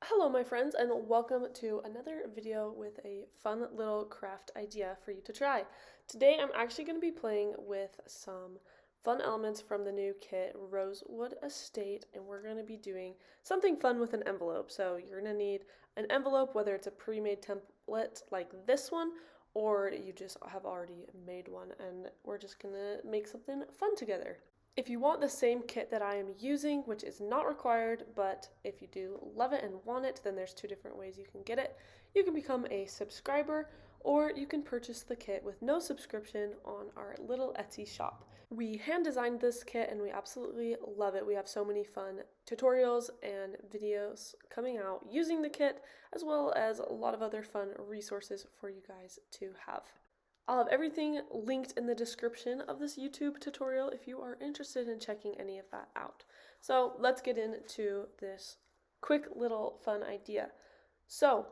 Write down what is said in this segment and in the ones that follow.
Hello my friends and welcome to another video with a fun little craft idea for you to try. Today I'm actually going to be playing with some fun elements from the new kit Rosewood Estate, and we're going to be doing something fun with an envelope. So you're going to need an envelope, whether it's a pre-made template like this one or you just have already made one, and we're just going to make something fun together. If you want the same kit that I am using, which is not required, but if you do love it and want it, then there's two different ways you can get it. You can become a subscriber, or you can purchase the kit with no subscription on our little Etsy shop. We hand designed this kit and we absolutely love it. We have so many fun tutorials and videos coming out using the kit, as well as a lot of other fun resources for you guys to have. I'll have everything linked in the description of this YouTube tutorial if you are interested in checking any of that out. So let's get into this quick little fun idea. So,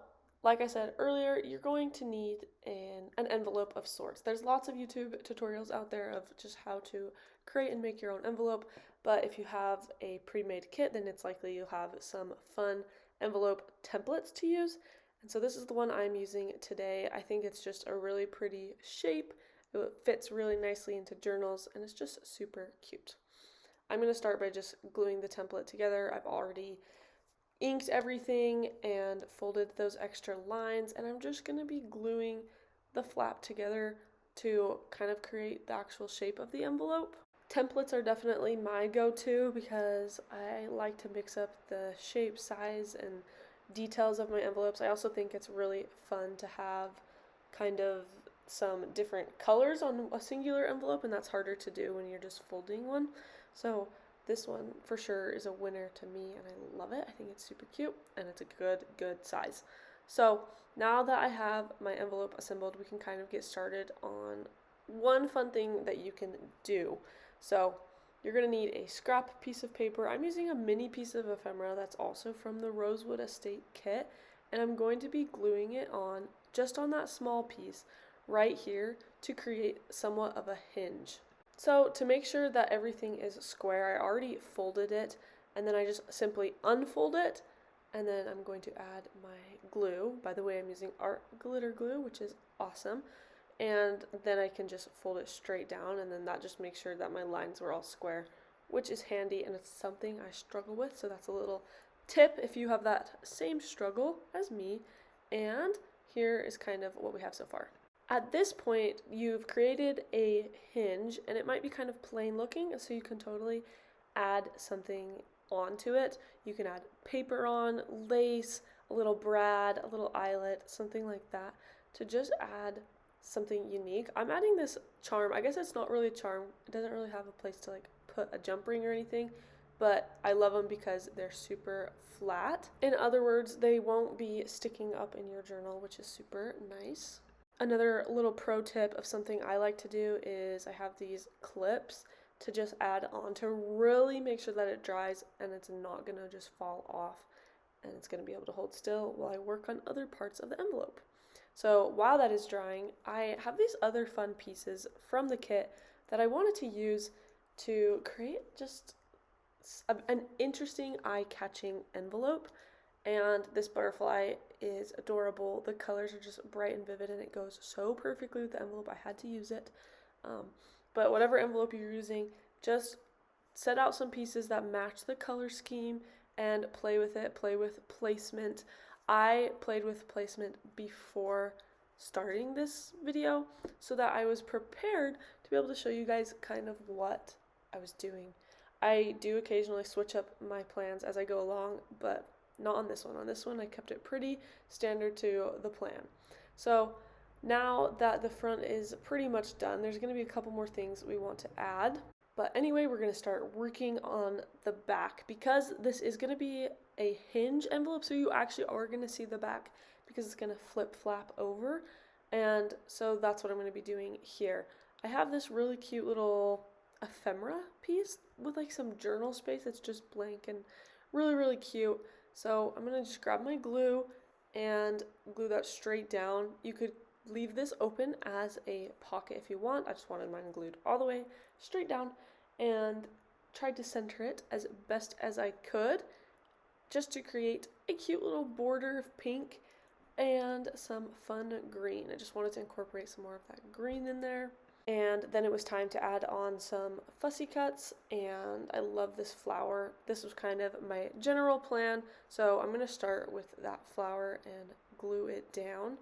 like I said earlier, you're going to need an envelope of sorts. There's lots of YouTube tutorials out there of just how to create and make your own envelope, but if you have a pre-made kit, then it's likely you'll have some fun envelope templates to use. And so this is the one I'm using today. I think it's just a really pretty shape. It fits really nicely into journals and it's just super cute. I'm going to start by just gluing the template together. I've already inked everything and folded those extra lines, and I'm just going to be gluing the flap together to kind of create the actual shape of the envelope. Templates are definitely my go-to because I like to mix up the shape, size, and details of my envelopes. I also think it's really fun to have kind of some different colors on a singular envelope, and that's harder to do when you're just folding one. So this one for sure is a winner to me, and I love it. I think it's super cute and it's a good size. So now that I have my envelope assembled, we can kind of get started on one fun thing that you can do. So you're going to need a scrap piece of paper. I'm using a mini piece of ephemera that's also from the Rosewood Estate kit, and I'm going to be gluing it on just on that small piece right here to create somewhat of a hinge. So to make sure that everything is square, I already folded it, and then I just simply unfold it, and then I'm going to add my glue. By the way, I'm using Art Glitter Glue, which is awesome. And then I can just fold it straight down, and then that just makes sure that my lines were all square, which is handy, and it's something I struggle with, so that's a little tip if you have that same struggle as me. And here is kind of what we have so far. At this point, you've created a hinge, and it might be kind of plain looking, so you can totally add something onto it. You can add paper on, lace, a little brad, a little eyelet, something like that, to just add something unique. I'm adding this charm. I guess it's not really a charm. It doesn't really have a place to like put a jump ring or anything, but I love them because they're super flat. In other words, they won't be sticking up in your journal, which is super nice. Another little pro tip of something I like to do is I have these clips to just add on to really make sure that it dries and it's not gonna just fall off, and it's gonna be able to hold still while I work on other parts of the envelope. So while that is drying, I have these other fun pieces from the kit that I wanted to use to create just an interesting eye-catching envelope. And this butterfly is adorable. The colors are just bright and vivid, and it goes so perfectly with the envelope. I had to use it. But whatever envelope you're using, just set out some pieces that match the color scheme and play with it. Play with placement. I played with placement before starting this video so that I was prepared to be able to show you guys kind of what I was doing. I do occasionally switch up my plans as I go along, but not on this one. On this one, I kept it pretty standard to the plan. So now that the front is pretty much done, there's going to be a couple more things we want to add. But anyway, we're going to start working on the back because this is going to be a hinge envelope, so you actually are going to see the back because it's going to flip flap over. And so that's what I'm going to be doing here. I have this really cute little ephemera piece with like some journal space that's just blank and really cute. So I'm going to just grab my glue and glue that straight down. You could leave this open as a pocket if you want. I just wanted mine glued all the way straight down and tried to center it as best as I could just to create a cute little border of pink and some fun green. I just wanted to incorporate some more of that green in there. And then it was time to add on some fussy cuts, and I love this flower. This was kind of my general plan, so I'm going to start with that flower and glue it down.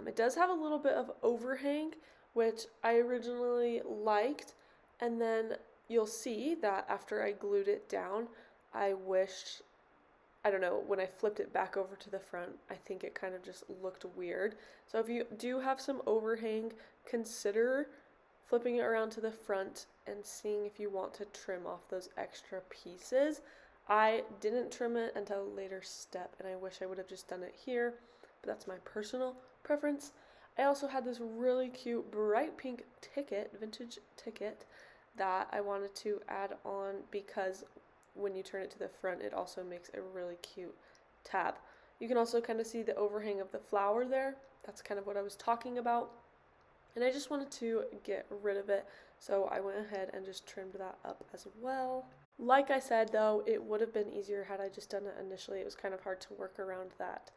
It does have a little bit of overhang, which I originally liked, and then you'll see that after I glued it down, I wished, I don't know, when I flipped it back over to the front, I think it kind of just looked weird. So if you do have some overhang, consider flipping it around to the front and seeing if you want to trim off those extra pieces. I didn't trim it until a later step, and I wish I would have just done it here, but that's my personal preference. I also had this really cute bright pink ticket, vintage ticket, that I wanted to add on because when you turn it to the front, it also makes a really cute tab. You can also kind of see the overhang of the flower there. That's kind of what I was talking about. And I just wanted to get rid of it, so I went ahead and just trimmed that up as well. Like I said, though, it would have been easier had I just done it initially. It was kind of hard to work around that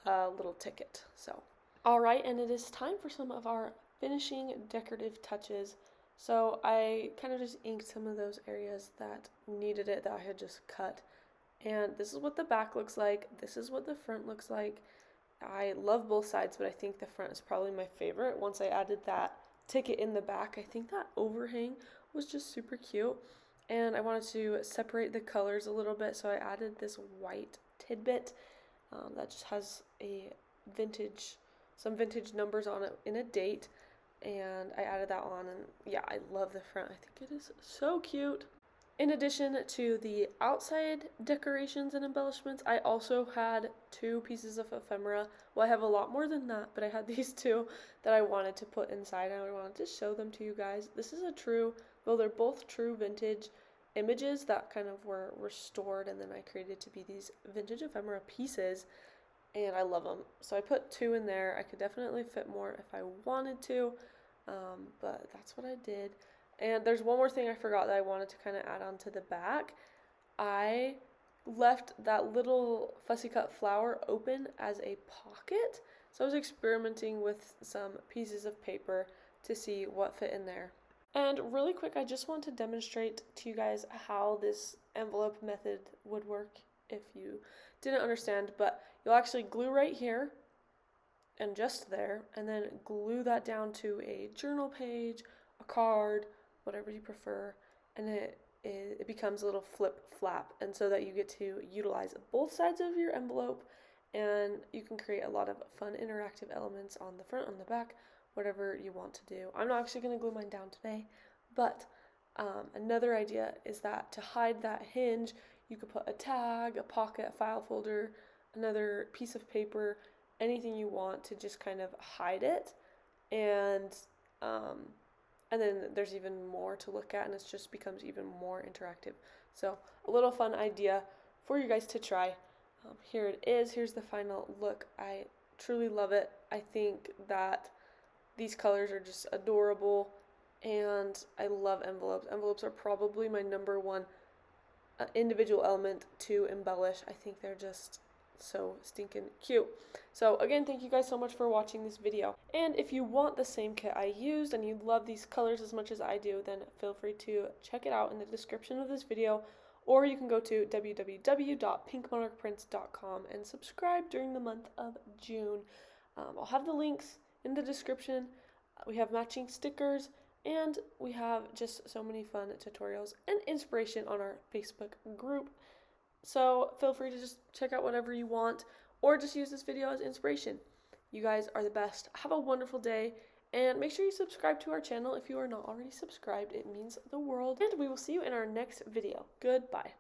little ticket. So, alright, and it is time for some of our finishing decorative touches. So I kind of just inked some of those areas that needed it that I had just cut. And this is what the back looks like. This is what the front looks like. I love both sides, but I think the front is probably my favorite. Once I added that ticket in the back, I think that overhang was just super cute. And I wanted to separate the colors a little bit, so I added this white tidbit that just has some vintage numbers on it in a date. And I added that on, and yeah, I love the front. I think it is so cute. In addition to the outside decorations and embellishments, I also had 2 pieces of ephemera. Well, I have a lot more than that, but I had these 2 that I wanted to put inside, and I wanted to show them to you guys. This is they're both true vintage images that kind of were restored, and then I created to be these vintage ephemera pieces, and I love them. So I put 2 in there. I could definitely fit more if I wanted to, but that's what I did. And there's one more thing I forgot that I wanted to kind of add on to the back. I left that little fussy cut flower open as a pocket. So I was experimenting with some pieces of paper to see what fit in there. And really quick, I just want to demonstrate to you guys how this envelope method would work if you didn't understand. But you'll actually glue right here and just there, and then glue that down to a journal page, a card, whatever you prefer, and it becomes a little flip flap, and so that you get to utilize both sides of your envelope, and you can create a lot of fun interactive elements on the front, on the back, whatever you want to do. I'm not actually going to glue mine down today, but another idea is that to hide that hinge, you could put a tag, a pocket, a file folder, another piece of paper, anything you want to just kind of hide it, and then there's even more to look at, and it just becomes even more interactive. So a little fun idea for you guys to try. Here it is. Here's the final look. I truly love it. I think that these colors are just adorable, and I love envelopes. Envelopes are probably my number one individual element to embellish. I think they're just so stinking cute. So again, thank you guys so much for watching this video. And if you want the same kit I used and you love these colors as much as I do, then feel free to check it out in the description of this video, or you can go to www.pinkmonarchprints.com and subscribe during the month of June. I'll have the links in the description. We have matching stickers, and we have just so many fun tutorials and inspiration on our Facebook group. So feel free to just check out whatever you want, or just use this video as inspiration. You guys are the best. Have a wonderful day, and make sure you subscribe to our channel if you are not already subscribed. It means the world, and we will see you in our next video. Goodbye.